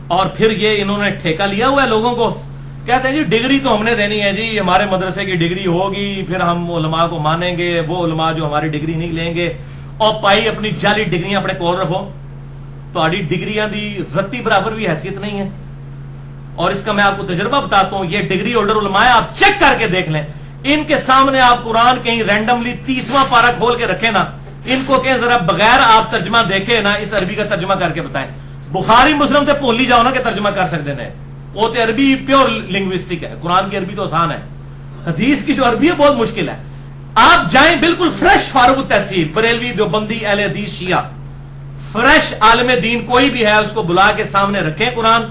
اور پھر یہ انہوں نے ٹھیکہ لیا ہوا ہے لوگوں کو, کہتے ہیں جی ڈگری تو ہم نے دینی ہے جی, ہمارے مدرسے کی ڈگری ہوگی پھر ہم علماء کو مانیں گے, وہ علماء جو ہماری ڈگری نہیں لیں گے. اور پائی اپنی جعلی ڈگریاں اپنے کول رکھو, تہاڈی ڈگریاں دی رتی برابر بھی حیثیت نہیں ہے. اور اس کا میں آپ کو تجربہ بتاتا ہوں, یہ ڈگری ہولڈر علماء آپ چیک کر کے دیکھ لیں, ان کے سامنے آپ قرآن کہیں رینڈملی 30واں پارہ کھول کے رکھیں نا, ان کو کہیں ذرا بغیر آپ ترجمہ دیکھے نا اس عربی کا ترجمہ کر کے بتائیں. بخاری مسلم تے بھول ہی جاؤ نا کہ ترجمہ کر سکتے ہیں, وہ تو عربی پیور لنگوسٹک ہے, قرآن کی عربی تو آسان ہے, حدیث کی جو عربی ہے بہت مشکل ہے. آپ جائیں بالکل فریش فارغ التحصیل, بریلوی, دیوبندی, اہل حدیث, شیعہ, فریش عالم دین کوئی بھی ہے, اس کو بلا کے سامنے رکھیں قرآن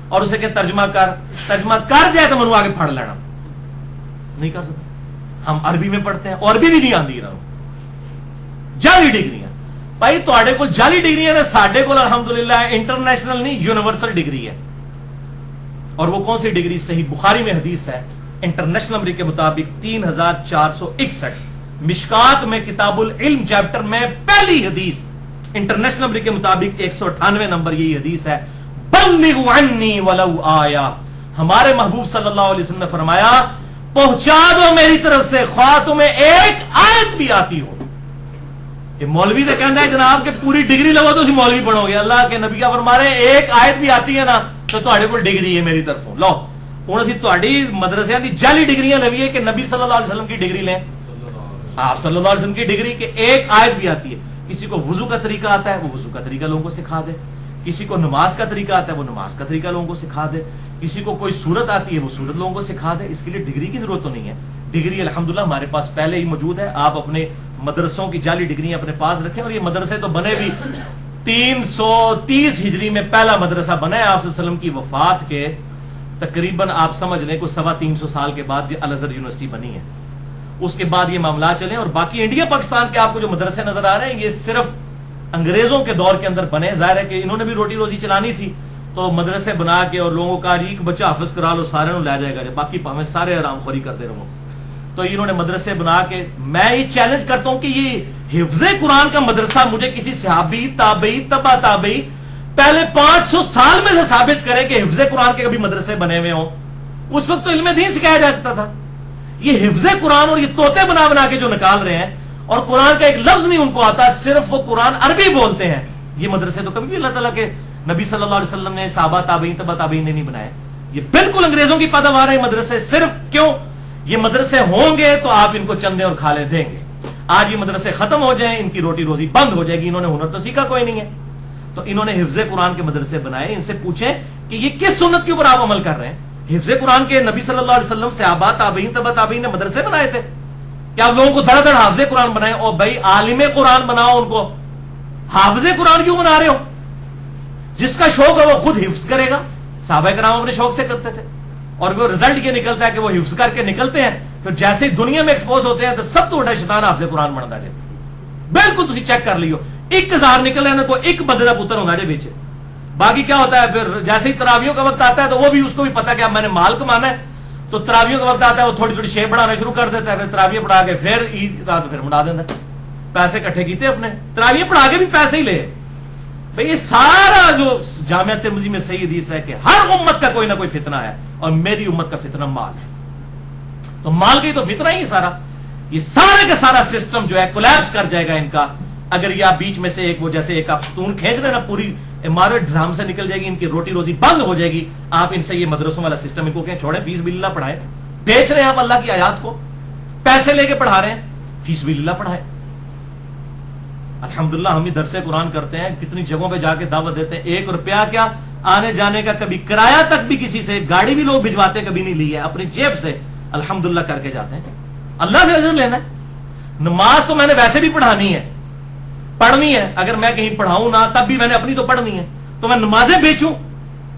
اور اسے کہ ترجمہ کر جائے تو منو آگے پڑھ لینا. نہیں کر سکتے. ہم عربی میں پڑھتے ہیں اور عربی بھی نہیں آتی رہا, جعلی ڈگریاں. بھائی تواڈے کول جعلی ڈگریاں نے, ساڈے کول الحمدللہ انٹرنیشنل نہیں یونیورسل ڈگری ہے. اور وہ کون سی ڈگری؟ صحیح بخاری میں حدیث ہے انٹرنیشنل نمبر کے مطابق 3461, مشکات میں کتاب العلم چیپٹر میں پہلی حدیث انٹرنیشنل نمبر کے مطابق 198 نمبر یہی حدیث ہے, بلغوا عنی ولو آیا. ہمارے محبوب صلی اللہ علیہ وسلم نے فرمایا پہنچا دو میری طرف سے خواہ تمہیں ایک آیت بھی آتی ہو. یہ مولوی تو کہنا ہے جناب کہ پوری ڈگری لگو تو اسی مولوی پڑھو گے. اللہ کے نبی کا فرما رہے ایک آیت بھی آتی ہے نا تو تہاڈے کول ڈگری ہے میری طرفوں. لو ہن اسی تہاڈی مدرسیاں دی جعلی ڈگریاں لوی ہے کہ نبی صلی اللہ علیہ وسلم کی ڈگری لیں, آپ صلی اللہ علیہ وسلم کی ڈگری کہ ایک آیت بھی آتی ہے. کسی کو وضو کا طریقہ آتا ہے وہ وضو کا طریقہ لوگوں کو سکھا دے, کسی کو نماز کا طریقہ آتا ہے وہ نماز کا طریقہ لوگوں کو سکھا دے, کسی کو کوئی صورت آتی ہے وہ صورت لوگوں کو سکھا دے. اس کے لیے ڈگری کی ضرورت تو نہیں ہے. ڈگری الحمدللہ ہمارے پاس پہلے ہی موجود ہے. آپ اپنے مدرسوں کی جعلی ڈگریاں اپنے پاس رکھیں. اور یہ مدرسے تو بنے بھی 330 ہجری میں پہلا مدرسہ بنا ہے آپ صلی اللہ علیہ وسلم کی وفات کے تقریباً آپ سمجھ لیں کوئی 350 سال کے بعد یہ الازہر یونیورسٹی بنی ہے. اس کے بعد یہ معاملات چلے. اور باقی انڈیا پاکستان کے آپ کو جو مدرسے نظر آ رہے ہیں یہ صرف انگریزوں کے دور کے اندر بنے. ظاہر ہے کہ انہوں نے بھی روٹی روزی چلانی تھی تو مدرسے بنا کے اور لوگوں کا ایک بچہ حافظ کرا لو سارے لے جائے گا, باقی ہمیں سارے آرام خوری کرتے رہو. تو انہوں نے مدرسے بنا کے, میں یہ چیلنج کرتا ہوں کہ یہ حفظ قرآن کا مدرسہ مجھے کسی صحابی, تابعی, تبع تابعی پہلے 500 سال میں سے ثابت کرے کہ حفظ قرآن کے کبھی مدرسے بنے ہوئے ہوں. اس وقت تو علم دین سکھایا جاتا تھا. یہ حفظ قرآن اور یہ طوطے بنا بنا کے جو نکال رہے ہیں اور قرآن کا ایک لفظ نہیں ان کو آتا, صرف وہ قرآن عربی بولتے ہیں. یہ مدرسے تو کبھی بھی اللہ تعالیٰ کے نبی صلی اللہ علیہ وسلم نے, صحابہ, تابعین, تبع تابعین نے نہیں بنائے. یہ بالکل انگریزوں کی پیداوار ہے مدرسے. صرف کیوں یہ مدرسے ہوں گے تو آپ ان کو چندے اور کھالے دیں گے. آج یہ مدرسے ختم ہو جائیں ان کی روٹی روزی بند ہو جائے گی. انہوں نے ہنر تو سیکھا کوئی نہیں ہے, تو انہوں نے حفظ قرآن کے مدرسے بنائے. ان سے پوچھیں کہ یہ کس سنت کے اوپر آپ عمل کر رہے ہیں. حفظ قرآن کے نبی صلی اللہ علیہ وسلم, صحابہ, تابعین, تبع تابعین نے مدرسے بنائے تھے کہ آپ لوگوں کو دھڑ دھڑ حافظ قرآن بنائے. اور بھائی عالم قرآن بناؤ ان کو, حافظ قرآن کیوں بنا رہے ہو؟ جس کا شوق ہے وہ خود حفظ کرے گا. صحابہ کرام اپنے شوق سے کرتے تھے اور وہ رزلٹ یہ نکلتا ہے کہ وہ حفظ کر کے نکلتے ہیں, پھر جیسے ہی دنیا میں ایکسپوز ہوتے ہیں تو سب تو بڑا شیطان حافظ قرآن بنتا جاتا ہے. بالکل تسی چیک کر لیو, 1000 نکلے نا کوئی ایک بندے کا پتر ہونا جے بیچے. باقی کیا ہوتا ہے پھر جیسے ہی تراویوں کا وقت آتا ہے تو وہ بھی اس کو بھی پتا کہ اب میں نے مال کمانا ہے, تو تراویوں کا وقت آتا ہے وہ تھوڑی تھوڑی شیپ بڑھانا شروع کر دیتا ہے. پھر تراویہ پڑھا کے پھر عید رات پھر منا دیتا ہے. پیسے اکٹھے کیتے اپنے, تراویہ پڑھا کے بھی پیسے ہی لے. بھئی یہ سارا جو جامعہ ترمذی میں صحیح حدیث ہے کہ ہر امت کا کوئی نہ کوئی فتنہ ہے اور میری امت کا فتنہ مال ہے. تو مال کا ہی تو فتنہ ہی سارا. یہ سارے کا سارا سسٹم جو ہے کولیپس کر جائے گا ان کا, اگر یہ آپ بیچ میں سے ایک وہ جیسے ایک آپ ستون کھینچ رہے نا پوری عمارت ڈرام سے نکل جائے گی, ان کی روٹی روزی بند ہو جائے گی. آپ ان سے یہ مدرسوں والا سسٹم ان کو کہیں چھوڑیں, فیس باللہ پڑھائیں. بیچ رہے ہیں آپ اللہ کی آیات کو, پیسے لے کے پڑھا رہے ہیں, فیس باللہ پڑھائیں. الحمدللہ ہم یہ درس قرآن کرتے ہیں, کتنی جگہوں پہ جا کے دعوت دیتے ہیں. 1 روپیہ کیا آنے جانے کا کبھی کرایہ تک بھی کسی سے, گاڑی بھی لوگ بھجواتے کبھی نہیں لی ہے, اپنی جیب سے الحمدللہ کر کے جاتے ہیں. اللہ سے اجر لینا ہے. نماز تو میں نے ویسے بھی پڑھانی ہے, پڑھنی ہے. اگر میں کہیں پڑھاؤں نہ تب بھی میں نے اپنی تو پڑھنی ہے, تو میں نمازیں بیچوں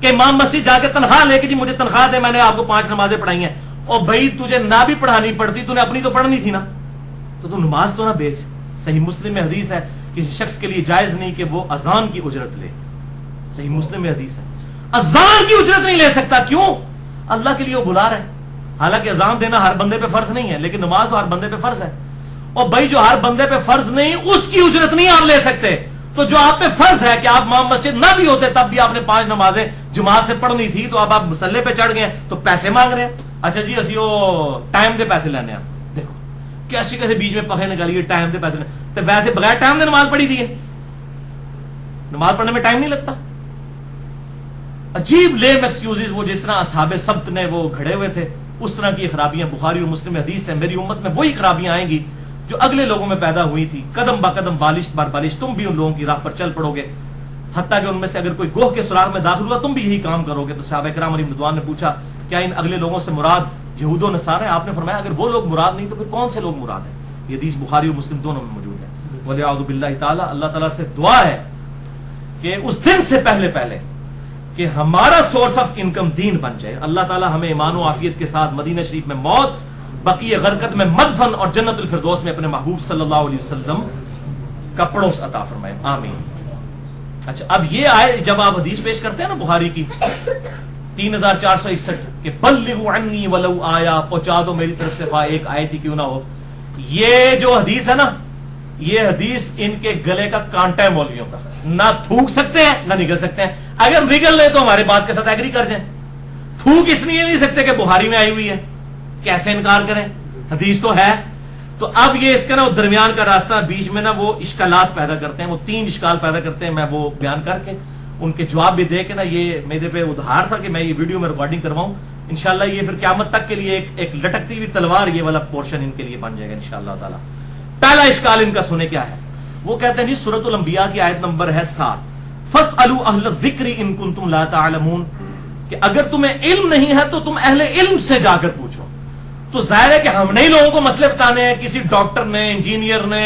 کہ امام مسجد جا کے تنخواہ لے کے جی مجھے تنخواہ دے, میں نے آپ کو 5 نمازیں پڑھائی ہیں. اور بھائی تجھے نہ بھی پڑھانی پڑتی, تو نے اپنی تو پڑھنی تھی نا, تو نماز تو نہ بیچ. صحیح مسلم میں حدیث ہے کسی شخص کے لیے جائز نہیں کہ وہ اذان کی اجرت لے. صحیح مسلم میں حدیث ہے اذان کی اجرت نہیں لے سکتا. کیوں؟ اللہ کے لیے وہ بلا رہا ہے. حالانکہ اذان دینا ہر بندے پہ فرض نہیں ہے, لیکن نماز تو ہر بندے پہ فرض ہے. اور بھائی جو ہر بندے پہ فرض نہیں اس کی اجرت نہیں آپ لے سکتے, تو جو آپ پہ فرض ہے کہ آپ امام مسجد نہ بھی ہوتے تب بھی آپ نے 5 نمازیں جماعت سے پڑھنی تھی، تو اب آپ مسلح پہ چڑھ گئے تو پیسے مانگ رہے ہیں. اچھا جی اسی وہ ٹائم دے پیسے لینے ہیں. دیکھو کیسے کیسے بیچ میں پخے نکالیے ٹائم دے پیسے لینے. تو ویسے بغیر ٹائم دے نماز پڑھی تھی، نماز پڑھنے میں ٹائم نہیں لگتا. عجیب لیم ایکسکیوزز، وہ جس طرح اصحاب سبت نے وہ کھڑے ہوئے تھے اس طرح کی خرابیاں بخاری اور مسلم حدیث ہے. میری امت میں وہی خرابیاں آئیں گی جو اگلے لوگوں میں پیدا ہوئی تھی. قدم با قدم، بالش بار بالش تم بھی ان لوگوں کی راہ پر چل پڑو گے، حتیٰ کہ ان میں سے اگر کوئی گوہ کے سراغ میں داخل ہوا تم بھی یہی کام کرو گے. تو صحابہ کرام علیہ رضوان نے پوچھا کیا ان اگلے لوگوں سے مراد یہود و نصارہ ہیں؟ آپ نے فرمایا اگر وہ لوگ مراد نہیں تو پھر کون سے لوگ مراد ہیں؟ یہ حدیث بخاری اور مسلم دونوں میں موجود ہے. وَلِعَوْذُ بِاللَّهِ تعالی، اللہ تعالیٰ سے دعا ہے کہ اس دن سے پہلے کہ ہمارا سورس آف انکم دین بن جائے. اللہ تعالیٰ ہمیں ایمان و عافیت کے ساتھ مدینہ شریف میں موت، بقیہ غرقت میں مدفن اور جنت الفردوس میں اپنے محبوب صلی اللہ علیہ وسلم کا پڑوس عطا فرمائے. آمین. اچھا اب یہ آئے جب آپ حدیث پیش کرتے ہیں نا بخاری کی 3461 کہ بلغوا عنی ولو آیا، پہنچا دو میری طرف سے ایک آیت ہی کیوں نہ ہو. یہ جو حدیث ہے نا، یہ حدیث ان کے گلے کا کانٹا ہے مولویوں کا. نہ تھوک سکتے ہیں نہ نگل سکتے ہیں. اگر نگل لیں تو ہمارے بات کے ساتھ ایگری کر جائیں. تھوک اس لیے نہیں سکتے کہ بخاری میں آئی ہوئی ہے، کیسے انکار کریں، حدیث تو ہے. تو اب یہ اس کا نا درمیان کا راستہ بیچ میں نا وہ اشکالات پیدا کرتے ہیں. وہ 3 اشکال پیدا کرتے ہیں. میں وہ بیان کر کے ان کے جواب بھی دے کے نا، یہ میرے پہ ادھار تھا کہ میں یہ ویڈیو میں ریکارڈنگ کرواؤں. انشاءاللہ یہ پھر قیامت تک کے لیے ایک لٹکتی ہوئی تلوار یہ والا پورشن ان کے لیے بن جائے گا انشاءاللہ تعالی. پہلا اشکال ان کا سنے کیا ہے؟ وہ کہتے ہیں جی سورۃ الانبیاء کی آیت نمبر ہے 7 فَاسْأَلُوا أَهْلَ الذِّكْرِ إِن كُنتُمْ لَا تَعْلَمُونَ، کہ اگر تمہیں علم نہیں ہے تو تم اہل علم سے جا کر پوچھو. تو ظاہر ہے کہ ہم نے لوگوں کو مسئلے بتانے ہیں، کسی ڈاکٹر نے، انجینئر نے،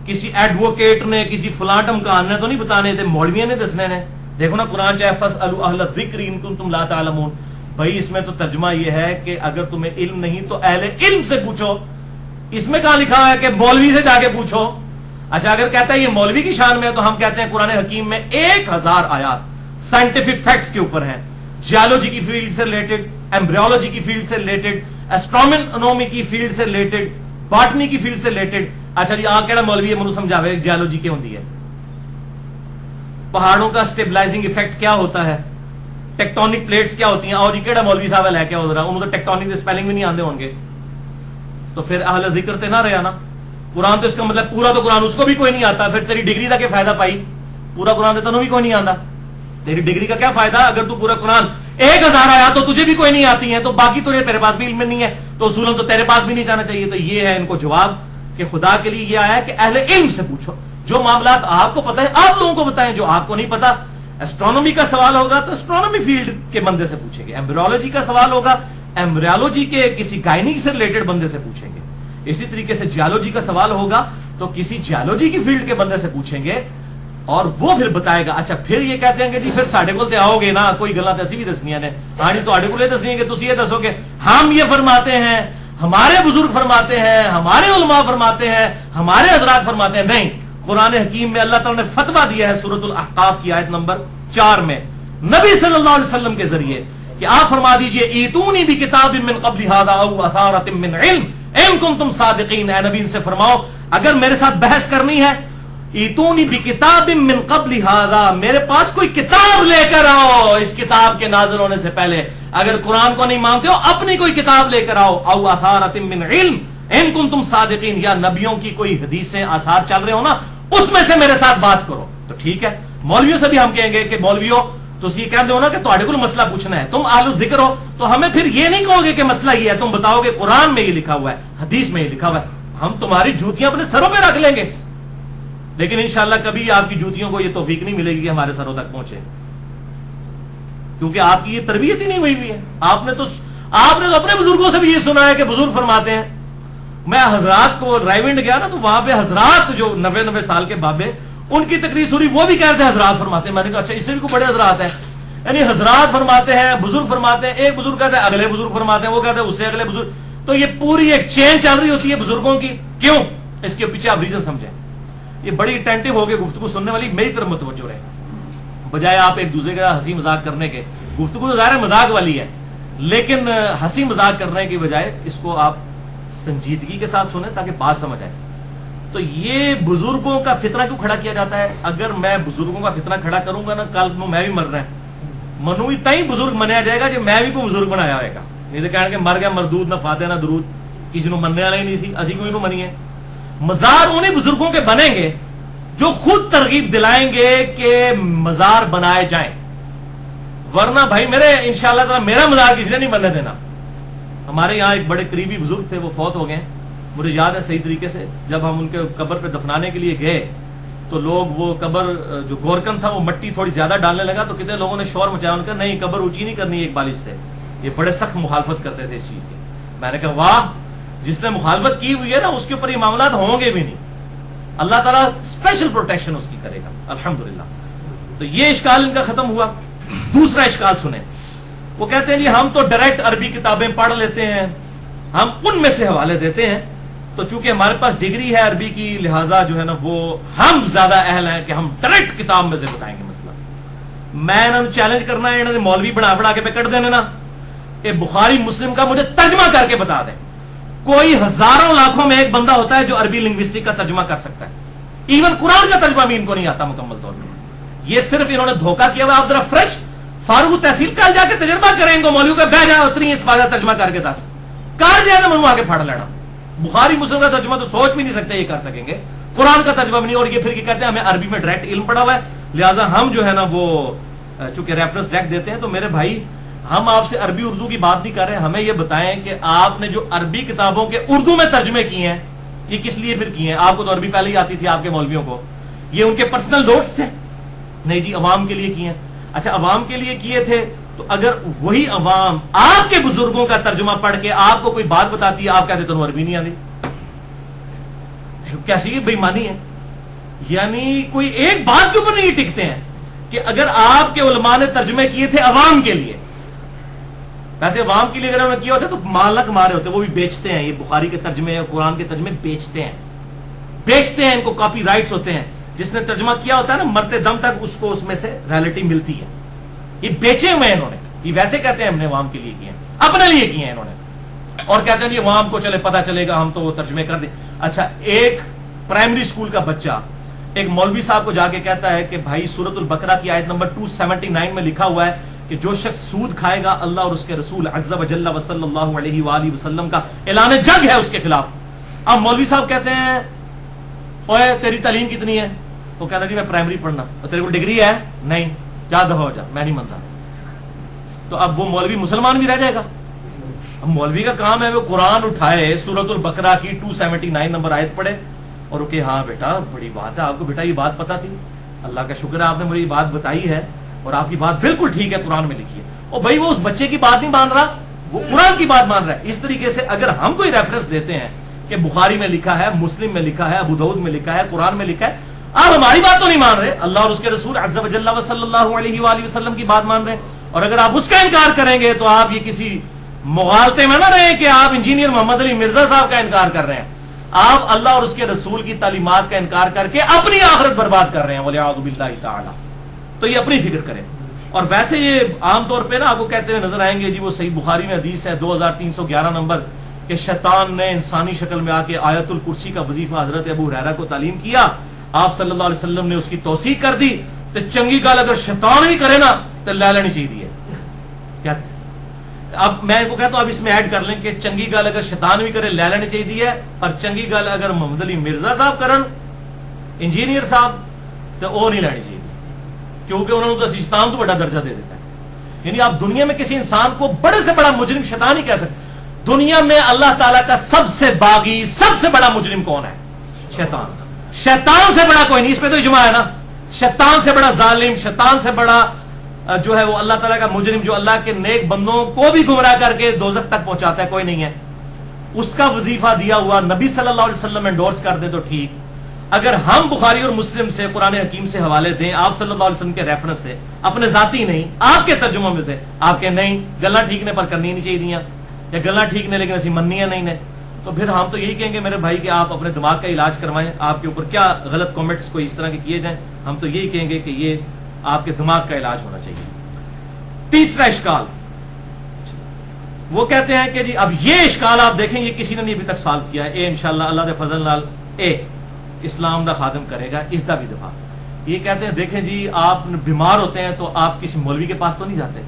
کسی ایڈوکیٹ نے، کسی فلاں ٹمکان نے تو نہیں بتانے تھے، مولویوں نے دسنے نے. دیکھو نا قرآن چاہے فَاسْأَلُوا أَهْلَ الذِّكْرِ إِن كُنتُمْ لَا تَعْلَمُونَ. بھائی اس میں تو ترجمہ یہ ہے کہ اگر تمہیں علم نہیں تو اہل علم سے پوچھو. اس میں کہاں لکھا ہے کہ مولوی سے جا کے پوچھو؟ اچھا اگر کہتا ہے یہ مولوی کی شان میں ہے تو ہم کہتے ہیں قرآن حکیم میں 1000 آیات سائنٹیفک فیکٹس کے اوپر ہیں، جیولوجی کی فیلڈ سے ریلیٹڈ، ایمبریولوجی کی فیلڈ سے ریلیٹڈ، ایسٹرونومی کی فیلڈ سے ریلیٹڈ، باٹنی کی فیلڈ سے ریلیٹڈ. اچھا جی آ کہڑا مولوی ہے منو سمجھاوے جیولوجی کیا ہوتی ہے، پہاڑوں کا سٹیبلائزنگ ایفیکٹ کیا ہوتا ہے، ٹیکٹونک پلیٹس کیا ہوتی ہیں، اور یہ کہڑا مولوی صاحب ہے کیا ہو رہا، انہوں تو ٹیکٹونک دے سپیلنگ بھی نہیں آندے ہوں گے. تو پھر اہل ذکر تے نہ رہا نا. قرآن تو اس کا مطلب پورا تو قرآن اس کو بھی کوئی نہیں آتا، پھر تیری ڈگری کا کیا فائدہ پائی؟ پورا قرآن تو تنوں بھی کوئی نہیں آتا، تیری ڈگری کا کیا فائدہ اگر تو پورا قرآن 1000 آیا تو تجھے بھی کوئی نہیں آتی ہیں، تو باقی تو تیرے پاس بھی علم نہیں ہے تو اصولاً تو تیرے پاس بھی نہیں جانا چاہیے. تو یہ ہے ان کو جواب کہ خدا کے لیے یہ آیا ہے کہ اہل علم سے پوچھو. جو معاملات آپ کو پتہ ہے آپ لوگوں کو بتائیں، جو آپ کو نہیں پتا. ایسٹرونومی کا سوال ہوگا تو ایسٹرونومی فیلڈ کے بندے سے پوچھیں گے، ایمبریولوجی کا سوال ہوگا ایمبریولوجی کے کسی گائنی سے ریلیٹڈ بندے سے پوچھیں گے. اسی طریقے سے جیولوجی کا سوال ہوگا تو کسی جیولوجی کی فیلڈ کے بندے سے پوچھیں گے اور وہ پھر بتائے گا. اچھا پھر یہ کہتے ہیں کہ جی پھر ساڈے کول تے آؤ گے نا، کوئی گلاں تے اسی بھی دسنیاں نے. ہاں جی تواڈے کول یہ دسنی ہے کہ تسی یہ دسو کہ ہم یہ فرماتے ہیں، ہمارے بزرگ فرماتے ہیں، ہمارے علماء فرماتے ہیں، ہمارے حضرات فرماتے ہیں. نہیں، قرآن حکیم میں اللہ تعالیٰ نے فتویٰ دیا ہے سورۃ الاحقاف کی آیت نمبر 4 میں نبی صلی اللہ علیہ وسلم کے ذریعے کہ آپ فرما دیجئے ایتونی بکتاب من قبل ھذا او اثارۃ من علم ان کنتم صادقین. اے نبی ان سے فرماؤ اگر میرے ساتھ بحث کرنی ہے، ایتونی بکتاب من قبل ھذا، میرے پاس کوئی کتاب لے کر آؤ اس کتاب کے نازل ہونے سے پہلے. اگر قرآن کو نہیں مانتے ہو اپنی کوئی کتاب لے کر آؤ. او اثارۃ من علم ان کنتم صادقین، یا نبیوں کی کوئی حدیثیں آثار چل رہے ہو نا اس میں سے میرے ساتھ بات کرو. تو ٹھیک ہے، مولویوں سے بھی ہم کہیں گے کہ مولویوں تو یہ کہتے ہو نا کہ تہاڈے کول مسئلہ پوچھنا ہے، تم اہل ذکر ہو تو ہمیں پھر یہ نہیں کہو گے کہ مسئلہ یہ ہے، تم بتاؤ گے قرآن میں یہ لکھا ہوا ہے، حدیث میں یہ لکھا ہوا ہے. ہم تمہاری جوتیاں اپنے سروں پہ رکھ لیں گے، لیکن انشاءاللہ کبھی آپ کی جوتیوں کو یہ توفیق نہیں ملے گی کہ ہمارے سروں تک پہنچے، کیونکہ آپ کی یہ تربیت ہی نہیں ہوئی ہے. آپ نے تو اپنے بزرگوں سے بھی یہ سنا ہے کہ بزرگ فرماتے ہیں. میں حضرات کو رائیونڈ گیا نا تو وہاں پہ حضرات جو 90 سال کے بابے ان کی تقریر سنی، وہ بھی کہتے ہیں حضرات فرماتے ہیں. میں نے کہا اچھا اس سے بھی کوئی بڑے حضرات ہیں؟ یعنی حضرات فرماتے ہیں، بزرگ فرماتے ہیں، ایک بزرگ کہتے ہیں اگلے بزرگ فرماتے ہیں، وہ کہتے ہیں اس سے اگلے بزرگ. تو یہ پوری ایک چین چل رہی ہوتی ہے بزرگوں کی. کیوں؟ اس کے پیچھے آپ ریزن سمجھیں. یہ بڑی اٹینٹو ہو گئے گفتگو سننے والی میری طرف متوجہ رہے، بجائے آپ ایک دوسرے کا ہنسی مذاق کرنے کے. گفتگو تو ظاہر مذاق والی ہے لیکن ہنسی مذاق کرنے کی بجائے اس کو آپ سنجیدگی کے ساتھ سنیں تاکہ بات سمجھ آئے. تو یہ بزرگوں کا فتنہ کیوں کھڑا کیا جاتا ہے؟ اگر میں بزرگوں کا فتنہ کھڑا کروں گا نا، کل میں بھی مرنا ہے، منوی تھی بزرگ منیا جائے گا جو میں بھی کوئی بزرگ بنایا ہوئے گا، نہیں تو کہنے کہ مر گیا مردود نہ فاتح نہ درود، کسی نے مننے والا ہی نہیں سی، اسی کوئی منیے۔ مزار انہیں بزرگوں کے بنیں گے جو خود ترغیب دلائیں گے کہ مزار بنائے جائیں، ورنہ بھائی میرے انشاءاللہ تعالی میرا مزار کسی نے نہیں بننے دینا۔ ہمارے یہاں ایک بڑے قریبی بزرگ تھے، وہ فوت ہو گئے، مجھے یاد ہے صحیح طریقے سے، جب ہم ان کے قبر پہ دفنانے کے لیے گئے تو لوگ وہ قبر جو گورکن تھا وہ مٹی تھوڑی زیادہ ڈالنے لگا، تو کتنے لوگوں نے شور مچایا، ان کا نہیں قبر اونچی نہیں کرنی ایک بالش سے، یہ بڑے سخت مخالفت کرتے تھے اس چیز کی۔ میں نے کہا واہ، جس نے مخالفت کی ہوئی ہے نا اس کے اوپر یہ معاملات ہوں گے بھی نہیں، اللہ تعالیٰ اسپیشل پروٹیکشن اس کی کرے گا الحمدللہ۔ تو یہ اشکال ان کا ختم ہوا۔ دوسرا اشکال سنیں، وہ کہتے ہیں جی ہم تو ڈائریکٹ عربی کتابیں پڑھ لیتے ہیں، ہم ان میں سے حوالے دیتے ہیں، تو چونکہ ہمارے پاس ڈگری ہے عربی کی لہٰذا جو ہے نا وہ ہم زیادہ اہل ہیں کہ ہم ڈائریکٹ کتاب میں سے بتائیں گے مسئلہ۔ میں انہوں نے چیلنج کرنا ہے، انہوں نے مولوی بنا کے پہ کٹ دینے نا، کہ بخاری مسلم کا مجھے ترجمہ کر کے بتا دیں۔ کوئی ہزاروں لاکھوں میں ایک بندہ ہوتا ہے جو عربی لنگوسٹک کا ترجمہ کر سکتا ہے، ایون قرآن کا ترجمہ بھی ان کو نہیں آتا مکمل طور پر۔ یہ صرف انہوں نے دھوکہ کیا ہوا۔ آپ ذرا فریش فاروق تحصیل کل جا کے تجربہ کریں گے، مولوی کا بہ جائے اتنی اس بات ترجمہ کر کے دس کار جائے تو منہ آگے پھاڑ لینا۔ بخاری مسلم کا ترجمہ تو سوچ بھی نہیں سکتے یہ کر سکیں گے، قرآن کا ترجمہ بھی نہیں۔ اور یہ پھر کہتے ہیں ہمیں عربی میں ڈائریکٹ علم پڑا ہوا ہے، لہٰذا ہم جو ہے نا وہ چونکہ ریفرنس ڈائریکٹ دیتے ہیں۔ تو میرے بھائی ہم آپ سے عربی اردو کی بات نہیں کر رہے، ہمیں یہ بتائیں کہ آپ نے جو عربی کتابوں کے اردو میں ترجمے کیے ہیں یہ کس لیے پھر کیے ہیں؟ آپ کو تو عربی پہلے ہی آتی تھی آپ کے مولویوں کو، یہ ان کے پرسنل نوٹس تھے؟ نہیں جی، عوام کے لیے کیے ہیں۔ اچھا عوام کے لیے کیے تھے تو اگر وہی عوام آپ کے بزرگوں کا ترجمہ پڑھ کے آپ کو کوئی بات بتاتی ہے، آپ کہتے تنو عربی نہیں آتی، کیسی بے ایمانی ہے؟ یعنی کوئی ایک بات کے اوپر نہیں ٹکتے ہیں کہ اگر آپ کے علماء نے ترجمے کیے تھے عوام کے لیے، ویسے عوام کے لیے اگر انہوں نے کیا ہوتا تو مال نہ کما رہے ہوتے، وہ بھی بیچتے ہیں، یہ بخاری کے ترجمے اور قرآن کے ترجمے بیچتے ہیں، ان کو کاپی رائٹس ہوتے ہیں، جس نے ترجمہ کیا ہوتا ہے نا مرتے دم تک اس کو اس میں سے رائلٹی ملتی ہے، یہ بیچے ہوئے ہیں انہوں نے۔ یہ ویسے کہتے ہیں ہم نے عوام کے لیے کیے ہیں، اپنے لیے کیے ہیں انہوں نے، اور کہتے ہیں عوام کو چلے پتا چلے گا ہم تو وہ ترجمے کر دیں۔ اچھا ایک پرائمری اسکول کا بچہ ایک مولوی صاحب کو جا کے کہتا ہے کہ بھائی سورۃ البقرہ کی آیت نمبر 279 میں لکھا ہوا ہے کہ جو شخص سود کھائے گا اللہ اور اس کے رسول عز و جل و صلی اللہ علیہ وآلہ وسلم کا اعلان جنگ ہے اس کے خلاف۔ اب مولوی صاحب کہتے ہیں اوے تیری تعلیم کتنی ہے؟ وہ کہتا ہے جی میں پرائمری پڑھنا۔ اور تیرے کو ڈگری ہے؟ نہیں، جا دفعہ ہو جا، میں نہیں مانتا۔ تو اب وہ مولوی مسلمان بھی رہ جائے گا؟ اب مولوی کا کام ہے وہ قرآن اٹھائے، سورۃ البقرہ کی 279 نمبر آیت پڑھے اور کہ ہاں بیٹا بڑی بات ہے، آپ کو بیٹا یہ بات پتا تھی، اللہ کا شکر ہے آپ نے مجھے یہ بات بتائی ہے اور آپ کی بات بالکل ٹھیک ہے، قرآن میں لکھی ہے۔ اور بھائی وہ اس بچے کی بات نہیں مان رہا، وہ قرآن کی بات مان رہا ہے۔ اس طریقے سے اگر ہم کوئی ریفرنس دیتے ہیں کہ بخاری میں لکھا ہے، مسلم میں لکھا ہے، ابو داؤد میں لکھا ہے، قرآن میں لکھا ہے، آپ ہماری بات تو نہیں مان رہے، اللہ اور اس کے رسول عز و جل و صلی اللہ علیہ وآلہ وسلم کی بات مان رہے ہیں۔ اور اگر آپ اس کا انکار کریں گے تو آپ یہ کسی مغالطے میں نہ رہے کہ آپ انجینئر محمد علی مرزا صاحب کا انکار کر رہے ہیں، آپ اللہ اور اس کے رسول کی تعلیمات کا انکار کر کے اپنی آخرت برباد کر رہے ہیں، وَلِعَاذُ بِاللَّهِ تعالی۔ تو یہ اپنی فکر کریں۔ اور ویسے یہ عام طور پہ نا آپ کو کہتے ہوئے نظر آئیں گے جی وہ صحیح بخاری میں حدیث ہے 2311 نمبر کہ شیطان نے انسانی شکل میں آ کے آیت الکرسی کا وظیفہ حضرت ابو ہریرہ کو تعلیم کیا، آپ صلی اللہ علیہ وسلم نے اس کی توثیق کر دی۔ تو چنگی گل اگر شیطان بھی کرے نا تو لے لینی چاہیے۔ کہتے اب میں کو کہتا ہوں اب اس میں ایڈ کر لیں کہ چنگی گل اگر شیطان بھی کرے لے لینی چاہیے، اور چنگی گل اگر محمد علی مرزا صاحب کرن انجینئر صاحب تو وہ نہیں لینی چاہیے، کیونکہ انہوں نے تو شیطان تو بڑا درجہ دے دیتا ہے۔ یعنی آپ دنیا میں کسی انسان کو بڑے سے بڑا مجرم شیطان ہی کہہ سکتے۔ دنیا میں اللہ تعالیٰ کا سب سے باغی سب سے بڑا مجرم کون ہے؟ شیطان۔ شیطان سے بڑا کوئی نہیں، اس پہ تو اجماع ہے نا۔ شیطان سے بڑا ظالم، شیطان سے بڑا جو ہے وہ اللہ تعالیٰ کا مجرم جو اللہ کے نیک بندوں کو بھی گمراہ کر کے دوزخ تک پہنچاتا ہے، کوئی نہیں ہے۔ اس کا وظیفہ دیا ہوا نبی صلی اللہ علیہ وسلم انڈورس کر دے تو ٹھیک، اگر ہم بخاری اور مسلم سے قرآن حکیم سے حوالے دیں آپ صلی اللہ علیہ وسلم کے ریفرنس سے، اپنے ذاتی نہیں آپ کے ترجموں میں سے، آپ کے نہیں گلا ٹھیکنے پر کرنی نہیں چاہیے یا گلا ٹھیک نے لیکن ایسی مننی ہے نہیں نے، تو پھر ہم تو یہی کہیں گے میرے بھائی کہ آپ اپنے دماغ کا علاج کروائیں۔ آپ کے اوپر کیا غلط کامنٹس کوئی اس طرح کے کیے جائیں، ہم تو یہی کہیں گے کہ یہ آپ کے دماغ کا علاج ہونا چاہیے۔ تیسرا اشکال وہ کہتے ہیں کہ جی اب یہ اشکال آپ دیکھیں یہ کسی نے نہیں ابھی تک سالو کیا ہے، اے انشاءاللہ اللہ دے فضل نال اے اسلام دا خادم کرے گا اس دا بھی دفاع. یہ کہتے ہیں دیکھیں جی آپ بیمار ہوتے ہیں تو آپ کسی مولوی کے پاس تو نہیں جاتے,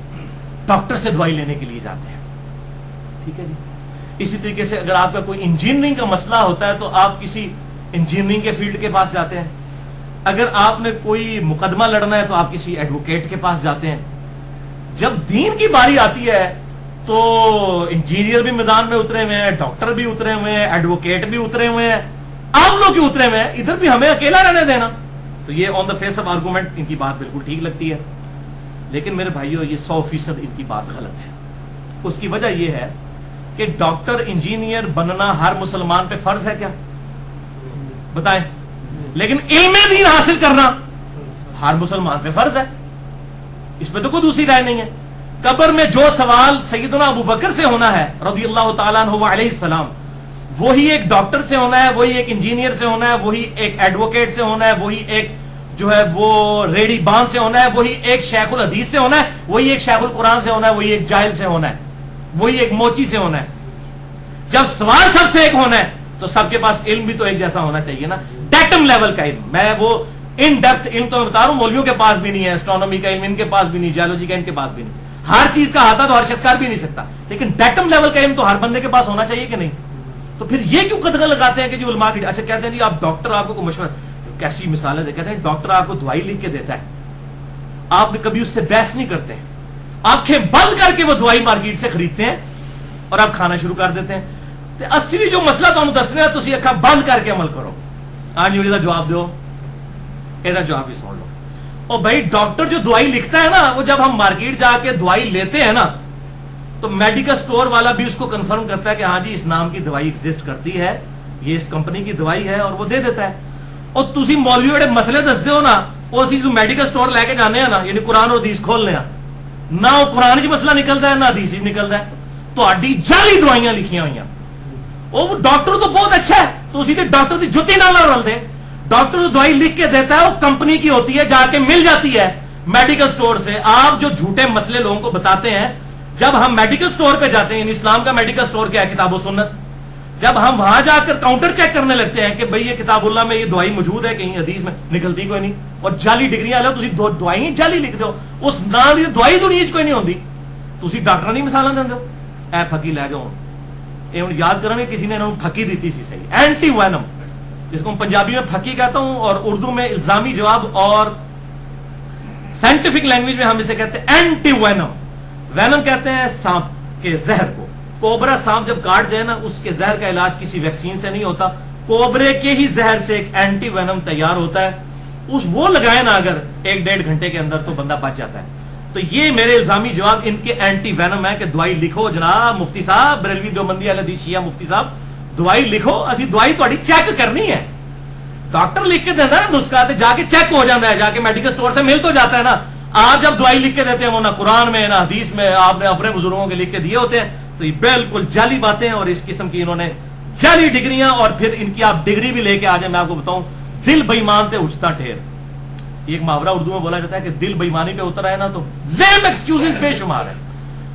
ڈاکٹر سے دوائی لینے کے لیے جاتے ہیں. ٹھیک ہے جی. اسی طریقے سے اگر آپ کا کوئی انجینئرنگ کا مسئلہ ہوتا ہے تو آپ کسی انجینئرنگ کے فیلڈ کے پاس جاتے ہیں. اگر آپ نے کوئی مقدمہ لڑنا ہے تو آپ کسی ایڈوکیٹ کے پاس جاتے ہیں. جب دین کی باری آتی ہے تو انجینئر بھی میدان میں اترے ہوئے ہیں, ڈاکٹر بھی اترے ہوئے ہیں, ایڈوکیٹ بھی اترے ہوئے ہیں, آپ لوگ بھی اترے ہوئے ہیں, ادھر بھی ہمیں اکیلا رہنے دینا. تو یہ آن دا فیس آف آرگومنٹ ان کی بات بالکل ٹھیک لگتی ہے, لیکن میرے بھائیو یہ 100% ان کی بات غلط ہے. اس کی وجہ یہ ہے کہ ڈاکٹر انجینئر بننا ہر مسلمان پہ فرض ہے کیا؟ بتائیں. لیکن علم دین حاصل کرنا ہر مسلمان پہ فرض ہے, اس پہ تو کوئی دوسری رائے نہیں ہے. قبر میں جو سوال سیدنا ابو بکر سے ہونا ہے رضی اللہ تعالیٰ عنہ علیہ السلام, وہی ایک ڈاکٹر سے ہونا ہے, وہی ایک انجینئر سے ہونا ہے, وہی ایک ایڈوکیٹ سے ہونا ہے, وہی ایک جو ہے وہ ریڈی بان سے ہونا ہے, وہی ایک شیخ الحدیث سے ہونا ہے, وہی ایک شیخ القرآن سے ہونا ہے, وہی ایک جاہل سے ہونا ہے, وہی ایک موچی سے ہونا ہے. جب سوال سب سے ایک ہونا ہے تو سب کے پاس علم بھی تو ایک جیسا ہونا چاہیے نا, ڈیٹم لیول کا علم. میں وہ ان ڈیپتھ علم تو میں بتا رہا ہوں مولویوں کے پاس بھی نہیں ہے, اسٹرانومی کا علم ان کے پاس بھی نہیں, جیولوجی کا ان کے پاس بھی نہیں, ہر چیز کا آتا تو ہر شخص کر بھی نہیں سکتا, لیکن ڈیٹم لیول کا علم تو ہر بندے کے پاس ہونا چاہیے کہ نہیں. تو پھر یہ کیوں قدغن لگاتے ہیں کہ جو علماء کی, اچھا کہتے ہیں جی آپ ڈاکٹر آپ کو مشورہ, کیسی مثالیں دے, کہتے ہیں ڈاکٹر آپ کو دوائی لکھ کے دیتا ہے, آپ کبھی اس سے بحث نہیں کرتے, آنکھیں بند کر کے وہ دوائی مارکیٹ سے خریدتے ہیں اور آپ کھانا شروع کر دیتے ہیں. تو اصلی جو مسئلہ تمہیں دسنا ہے تو اسی اکھا بند کر کے عمل کرو. آج یہ جواب دو, یہ جواب بھی سن لو. اور بھائی ڈاکٹر جو دوائی لکھتا ہے نا, وہ جب ہم مارکیٹ جا کے دوائی لیتے ہیں نا تو میڈیکل سٹور والا بھی اس کو کنفرم کرتا ہے کہ ہاں جی اس نام کی دوائی ایگزسٹ کرتی ہے, یہ اس کمپنی کی دوائی ہے, اور وہ دے دیتا ہے. اور تسی مولوی بڑے مسئلے دستے ہو نا, وہ اسی جو میڈیکل سٹور لے کے جانے ہیں نا, یعنی قرآن اور حدیث کھولنے ہیں نہ, وہ قرآن ہی مسئلہ نکلتا ہے نہ حدیث ہی نکلتا ہے, تو اڈی جعلی دوائیاں لکھیاں ہوئی ہیں. وہ ڈاکٹر تو بہت اچھا ہے, تو اسی ڈاکٹر کی جتی نہ رل دے. ڈاکٹر جو دوائی لکھ کے دیتا ہے وہ کمپنی کی ہوتی ہے, جا کے مل جاتی ہے میڈیکل سٹور سے. آپ جو جھوٹے مسئلے لوگوں کو بتاتے ہیں, جب ہم میڈیکل سٹور پہ جاتے ہیں, یعنی اسلام کا میڈیکل سٹور کیا ہے, کتاب و سنت, جب ہم وہاں جا کر کاؤنٹر چیک کرنے لگتے ہیں کہ بھئی یہ کتاب اللہ میں یہ دوائی موجود ہے, کہیں حدیث میں نکلتی کوئی نہیں, اور جعلی ڈگریاں لو, تسی دوائی جعلی لکھ دو, اس نام کی دوائی دنیا کوئی نہیں ہوندی, تسی ڈاکٹر نہیں مثالاں دیندے ہو. اے پھکی لے جاؤ, یہ ہن یاد کریں گے کسی نے انہوں پھکی دیتی سی صحیح, اینٹی وینم, جس کو پنجابی میں پھکی کہتا ہوں اور اردو میں الزامی جواب, اور سائنٹیفک لینگویج میں ہم اسے کہتے ہیں اینٹی وینم. وینم کہتے ہیں سانپ کے زہر کو. کوبرا سانپ جب کاٹ جائے نا, اس کے زہر کا علاج کسی ویکسین سے نہیں ہوتا, کوبرے کے ہی زہر سے ایک اینٹی وینم تیار ہوتا ہے, اس وہ لگائے نا اگر 1-1.5 گھنٹے کے اندر تو بندہ بچ جاتا ہے. تو یہ میرے الزامی جواب ان کے اینٹی وینم ہے کہ دوائی لکھو جناب مفتی صاحب, بریلوی دیوبندی اہل حدیث شیعہ مفتی صاحب, دوائی لکھو, اسی دوائی تہاڈی چیک کرنی ہے. ڈاکٹر لکھ کے دیتا ہے نا نسخہ, جا کے چیک ہو جاتا ہے, جا کے میڈیکل سٹور سے مل تو جاتا ہے نا. آپ جب دوائی لکھ کے دیتے ہیں وہ نہ قرآن میں نہ حدیث میں آپ نے اپنے بزرگوں کے لکھ کے دیے ہوتے ہیں, تو یہ بالکل جعلی باتیں ہیں, اور اس قسم کی انہوں نے جعلی ڈگریاں, اور پھر ان کی آپ ڈگری بھی لے کے آ جائیں, میں آپ کو بتاؤں دل بے ایمان تے اٹھتا ٹھیر. ایک محاورہ اردو میں بولا جاتا ہے کہ دل بے ایمانی پہ اتر آئے نا تو لیم ایکسکیوزز بے شمار ہے.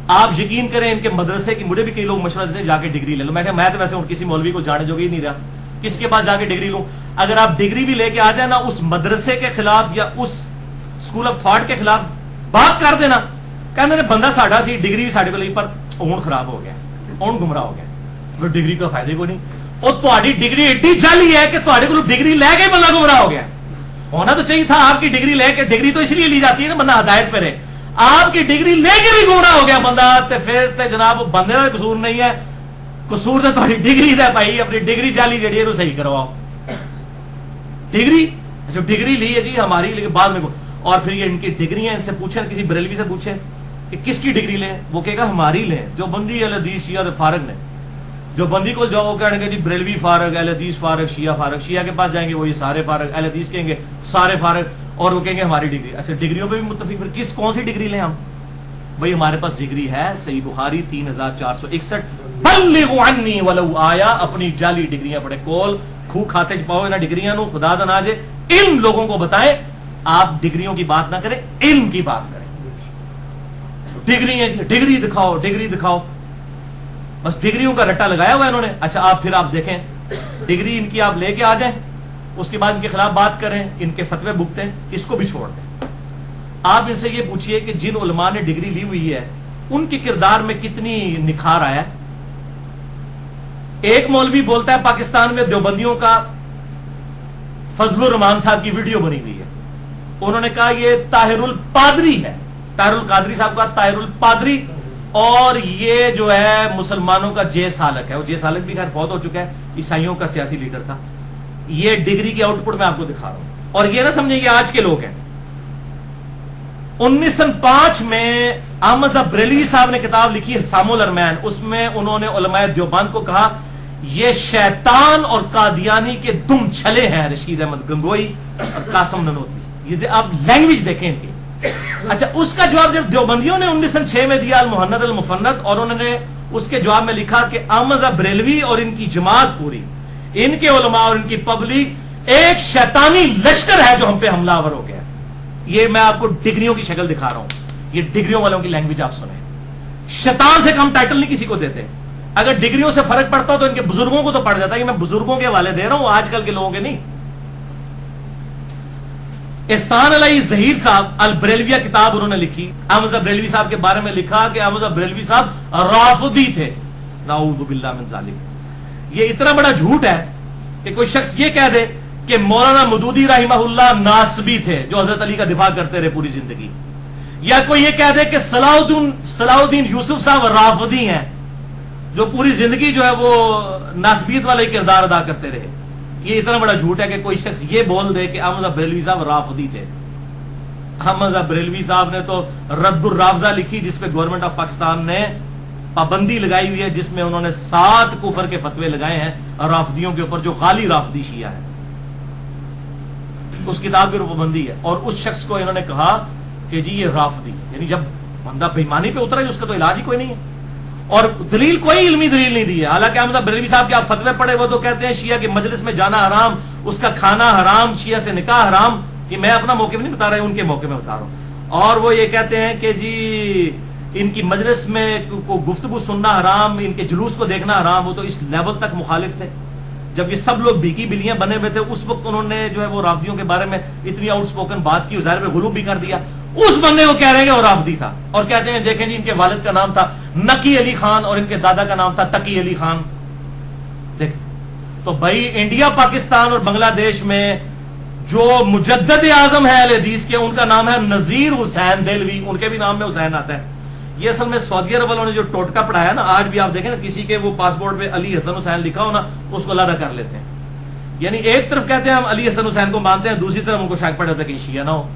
آپ یقین کریں ان کے مدرسے کی, مجھے بھی کئی لوگ مشورہ دیتے ہیں جا کے ڈگری لے لو. میں کہا میں تو ویسے کسی مولوی کو جانے جو ہی نہیں رہا, کس کے پاس جا کے ڈگری لوں. اگر آپ ڈگری بھی لے کے آ جائیں نا, اس مدرسے کے خلاف یا اس اسکول آف تھاٹ کے خلاف بات کر دینا, کہتے ہیں بندہ ساڈا سی ڈگری بھی ساڈے کو لئی, پر اون خراب ہو گیا, اون گمراہ ہو گیا, پھر ڈگری کا فائدہ کوئی نہیں. اور تہاڈی ڈگری ایڈی جعلی ہے کہ تہاڈے کو ڈگری لے کے بندہ گمراہ ہو گیا. ہونا تو چاہیے تھا آپ کی ڈگری لے کے, ڈگری تو اس لیے لی جاتی ہے نا بندہ ہدایت پہ رہے. آپ کی ڈگری لے کے بھی گمراہ ہو گیا بندہ, تے پھر تے جناب بندے کا قصور نہیں ہے, قصور تے تہاڈی ڈگری دا. بھائی اپنی ڈگری جعلی جڑی ہے وہ صحیح کرواؤ. ڈگری جو ڈگری لی ہے جی ہماری, لیکن بعد میں اور پھر یہ ان کی ڈگریاں, ان سے پوچھیں, کسی بریلوی سے پوچھیں کہ کس کی ڈگری لیں, وہ کہے گا ہماری لیں, جو بندی اہل حدیث شیعہ فارغ نے. جو بندی کو جاؤ وہ کہیں گے جی بریلوی فارغ, اہل حدیث فارغ, شیعہ فارغ. شیعہ کے پاس جائیں گے وہ یہ سارے فارغ, اہل حدیث کہیں گے سارے فارغ, اور وہ کہیں گے ہماری ڈگری. اچھا ڈگریوں پہ بھی متفق, پھر کون سی ڈگری لیں ہم؟ بھئی ہمارے پاس ڈگری ہے صحیح بخاری 3461, بلغوا عنی ولو آیا. اپنی جعلی ڈگریاں پڑھے, کول کھو کھاتے چ پاؤ انہاں ڈگریاں نو, خدا دا ناجے علم لوگوں کو بتائیں. آپ ڈگریوں کی بات نہ کریں, علم کی بات کریں. ڈگری ہے, ڈگری دکھاؤ, ڈگری دکھاؤ, بس ڈگریوں کا رٹا لگایا ہوا ہے انہوں نے. اچھا آپ پھر آپ دیکھیں ڈگری ان کی آپ لے کے آ جائیں, اس کے بعد ان کے خلاف بات کریں، ان کے فتوے بکتے ہیں، اس کو بھی چھوڑ دیں۔ آپ ان سے یہ پوچھئے کہ جن علماء نے ڈگری لی ہوئی ہے ان کے کردار میں کتنی نکھار آیا ہے؟ ایک مولوی بولتا ہے پاکستان میں دیوبندیوں کا فضل الرحمان صاحب کی ویڈیو بنی ہوئی ہے، انہوں نے کہا یہ طاہر الپادری ہے، طاہر القادری صاحب کا طاہر الپادری، اور یہ جو ہے مسلمانوں کا جے سالک ہے، وہ جے سالک بھی خیر فوت ہو چکا ہے، عیسائیوں کا سیاسی لیڈر تھا۔ یہ ڈگری کی آؤٹ پٹ میں آپ کو دکھا رہا ہوں، اور یہ نہ سمجھیں یہ آج کے لوگ ہیں۔ 1905 میں احمد صاحب بریلوی صاحب نے کتاب لکھی ہے حسام الارمین، اس میں انہوں نے علماء دیوبند کو کہا یہ شیطان اور قادیانی کے دم چھلے ہیں، رشید احمد گنگوئی اور قاسم ننوتوی، یہ آپ لینگویج دیکھیں ان کی۔ اچھا، اس کا جواب جب دیوبندیوں نے 1906 میں دیا المحند المفند، اور انہوں نے اس کے جواب میں لکھا کہ احمد صاحب بریلوی اور ان کی جماعت پوری، ان کے علماء اور ان کی پبلک ایک شیطانی لشکر ہے جو ہم پہ حملہ آور ہو گیا۔ یہ میں آپ کو ڈگریوں کی شکل دکھا رہا ہوں، یہ ڈگریوں والوں کی لینگویج آپ سنیں۔ شیطان سے کم ٹائٹل نہیں کسی کو دیتے، اگر ڈگریوں سے فرق پڑتا ہو تو ان کے بزرگوں کو تو پڑ جاتا ہے، میں بزرگوں کے حوالے دے رہا ہوں، آج کل کے لوگوں کے نہیں۔ احسان علی ظہیر صاحب البریلویہ کتاب انہوں نے لکھی، احمد صاحب بریلوی صاحب کے بارے میں لکھا کہ احمد صاحب بریلوی صاحب رافضی تھے، نعوذ باللہ من ذالک۔ یہ اتنا بڑا جھوٹ ہے کہ کوئی شخص یہ کہہ دے کہ مولانا مودودی رحمہ اللہ ناصبی تھے جو حضرت علی کا دفاع کرتے رہے پوری زندگی، یا کوئی یہ کہہ دے کہ صلاح الدین یوسف صاحب رافضی ہیں جو پوری زندگی جو ہے وہ ناصبیت والا ہی کردار ادا کرتے رہے۔ یہ اتنا بڑا جھوٹ ہے کہ کوئی شخص یہ بول دے کہ احمد صاحب بریلوی صاحب رافضی تھے۔ احمد صاحب بریلوی صاحب نے تو رد الرافضہ لکھی جس پہ گورنمنٹ آف پاکستان نے پابندی لگائی ہوئی ہے، جس میں انہوں نے 7 کفر کے فتوے لگائے ہیں رافضیوں کے اوپر جو غالی رافضی شیعہ ہے، اس کتاب کی پابندی ہے۔ اور اس شخص کو انہوں نے کہا کہ جی یہ رافضی، یعنی جب بندہ بےایمانی پہ اترا ہے اس کا تو علاج ہی کوئی نہیں ہے، اور دلیل کوئی علمی دلیل نہیں دی ہے۔ حالانکہ احمد بریلوی صاحب کے آپ فتوے پڑھے، وہ تو کہتے ہیں شیعہ کے مجلس میں جانا حرام، اس کا کھانا حرام، شیعہ سے نکاح حرام۔ یہ میں اپنا موقف نہیں بتا رہا ہوں، ان کے موقع میں بتا رہا ہوں۔ اور وہ یہ کہتے ہیں کہ جی ان کی مجلس میں گفتگو سننا حرام، ان کے جلوس کو دیکھنا حرام۔ وہ تو اس لیول تک مخالف تھے جب یہ سب لوگ بھیکی بلیاں بنے ہوئے تھے، اس وقت انہوں نے جو ہے وہ رافضیوں کے بارے میں اتنی آؤٹ سپوکن بات کی، ظاہر میں غلوب بھی کر دیا۔ اس بندے کو کہہ رہے ہیں کہ وہ رافضی تھا، اور کہتے ہیں دیکھیں جی ان کے والد کا نام تھا نقی علی خان اور ان کے دادا کا نام تھا تقی علی خان۔ دیکھ تو بھائی انڈیا، پاکستان اور بنگلہ دیش میں جو مجدد اعظم ہے اہل حدیث کے، ان کا نام ہے نذیر حسین دہلوی، ان کے بھی نام میں حسین آتا ہے۔ یہ اصل میں سعودی عرب والوں نے جو ٹوٹکا پڑھایا نا، آج بھی آپ دیکھیں نا کسی کے وہ پاسپورٹ پہ علی حسن حسین لکھا ہو نا، اس کو علیحدہ کر لیتے ہیں۔ یعنی ایک طرف کہتے ہیں ہم علی حسن حسین کو مانتے ہیں، دوسری طرف ان کو شک پڑ جاتا ہے کہ شیعہ نہ ہو۔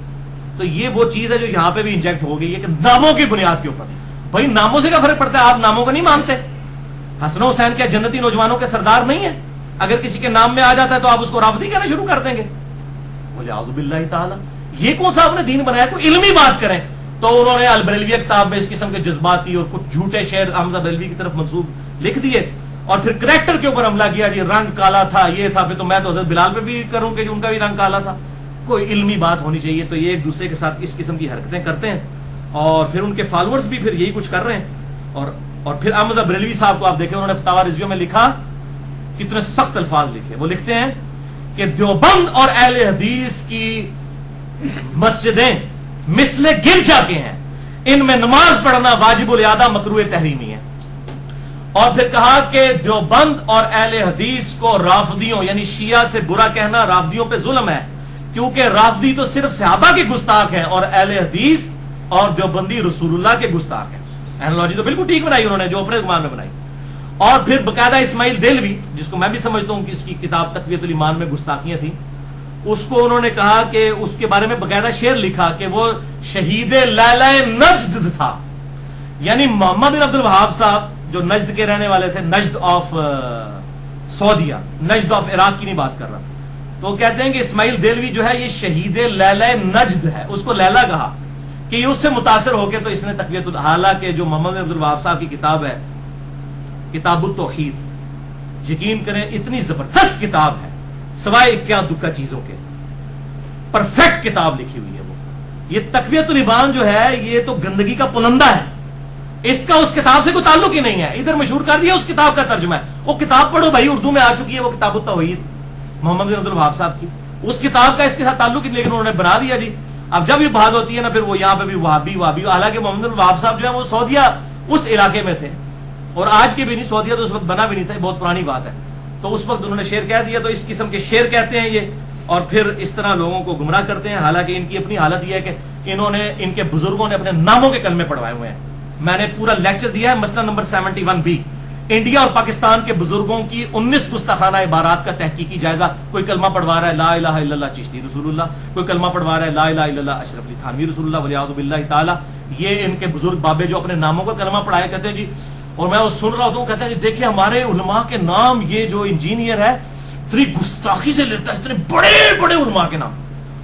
تو یہ وہ چیز ہے جو یہاں پہ بھی انجیکٹ ہو گئی ہے کہ ناموں کی بنیاد کے اوپر۔ بھائی ناموں سے کیا فرق پڑتا ہے؟ آپ ناموں کو نہیں مانتے؟ حسن حسین کیا جنتی نوجوانوں کے سردار نہیں ہے؟ اگر کسی کے نام میں آ جاتا ہے تو آپ اس کو رافضی کہنا شروع کر دیں گے؟ بولے اعوذ باللہ تعالی، یہ کون سا آپ نے دین بنایا؟ کوئی علمی بات کریں۔ تو انہوں نے البریلویہ کتاب میں اس قسم کے جذباتی اور کچھ جھوٹے شعر حمزہ بریلوی کی طرف منسوب لکھ دیے، اور پھر کریکٹر کے اوپر حملہ کیا، جی رنگ کالا تھا، یہ تھا۔ پھر تو میں تو حضرت بلال پہ بھی کروں کہ ان کا بھی رنگ کالا تھا۔ کوئی علمی بات ہونی چاہیے۔ تو یہ ایک دوسرے کے ساتھ اس قسم کی حرکتیں کرتے ہیں، اور پھر ان کے فالوورز بھی پھر یہی کچھ کر رہے ہیں۔ اور پھر احمد بریلوی صاحب کو آپ دیکھیں، انہوں نے فتاوی رضویہ میں لکھا، کتنے سخت الفاظ لکھے۔ وہ لکھتے ہیں کہ دیوبند اور اہل حدیث کی مسجدیں مثل گرجا کے ہیں، ان میں نماز پڑھنا واجب الادا مکروہ تحریمی ہے۔ اور پھر کہا کہ دیوبند اور اہل حدیث کو رافضیوں یعنی شیعہ سے برا کہنا رافضیوں پہ ظلم ہے، کیونکہ رافضی تو صرف صحابہ کے گستاخ ہیں، اور اہل حدیث اور دیوبندی رسول اللہ کے گستاخ ہیں۔ اینالوجی تو بالکل ٹھیک بنائی انہوں نے، جو اپنے زمان میں بنائی۔ اور پھر باقاعدہ اسماعیل دہلوی، جس کو میں بھی سمجھتا ہوں کہ اس کی کتاب تقویت الایمان میں گستاخیاں تھیں، اس کو انہوں نے کہا کہ اس کے بارے میں باقاعدہ شعر لکھا کہ وہ شہید لیلہ نجد تھا، یعنی محمد بن عبد الوہاب صاحب جو نجد کے رہنے والے تھے، نجد آف سعودیہ، نجد آف عراق کی نہیں بات کر رہا، تو کہتے ہیں کہ اسماعیل دہلوی جو ہے یہ شہید لیلہ نجد ہے، اس کو لیلہ کہا کہ یہ اس سے متاثر ہو کے تو اس نے تقویت حالانکہ جو محمد بن عبد الوہاب صاحب کی کتاب ہے کتاب التوحید، یقین کریں اتنی زبردست کتاب ہے، سوائے اکیا دکا چیزوں کے پرفیکٹ کتاب لکھی ہوئی ہے وہ۔ یہ تقویت الایمان جو ہے یہ تو گندگی کا پلندہ ہے، اس کا اس کتاب سے کوئی تعلق ہی نہیں ہے۔ ادھر مشہور کر دیا اس کتاب کا ترجمہ ہے، وہ کتاب پڑھو بھائی، اردو میں آ چکی ہے وہ کتاب التوحید، محمد بن عبد الوہاب صاحب کی. اس کتاب کا اس کے ساتھ تعلق ہی لیکن انہوں نے بنا دیا جی. اب جب یہ بات ہوتی ہے نا پھر وہ یہاں پہ بھی وہابی, حالانکہ محمد بن الوہاب صاحب جو ہے وہ سعودیہ اس علاقے میں تھے, اور آج کے بھی نہیں, سعودیہ تو اس وقت بنا بھی نہیں تھا, بہت پرانی بات ہے. تو اس وقت انہوں نے شعر کہہ دیا, تو اس قسم کے شعر کہتے ہیں یہ, اور پھر اس طرح لوگوں کو گمراہ کرتے ہیں. حالانکہ ان کی اپنی حالت یہ ہے کہ انہوں نے, ان کے بزرگوں نے اپنے ناموں کے کلمے پڑھوائے ہوئے ہیں. میں نے پورا لیکچر دیا ہے مسئلہ نمبر 71B, انڈیا اور پاکستان کے بزرگوں کی 19 گستاخانہ عبارات کا تحقیقی جائزہ. کوئی کلمہ پڑھوا رہا ہے لا الہ الا اللہ چشتی رسول اللہ, کوئی کلمہ پڑھوا رہا ہے لا الہ الا اللہ اشرف علی تھانوی رسول اللہ ولیعوذ باللہ تعالی. یہ ان کے بزرگ بابے جو اپنے ناموں کا کلمہ پڑھائے کہتے ہیں جی, اور میں وہ سن رہا ہوتا ہوں, کہتے ہیں جی دیکھیں ہمارے علماء کے نام, یہ جو انجینئر ہے اتنی گستاخی سے لیتا ہے, اتنے بڑے بڑے علماء کے نام.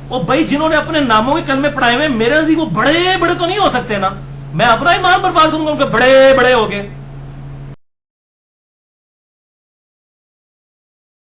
اور بھائی جنہوں نے اپنے ناموں کے کلمے پڑھائے ہوئے, میرے نزدیک وہ بڑے بڑے تو نہیں ہو سکتے نا, میں اپنا ایمان برباد کروں گا ان کے بڑے بڑے ہو گئے.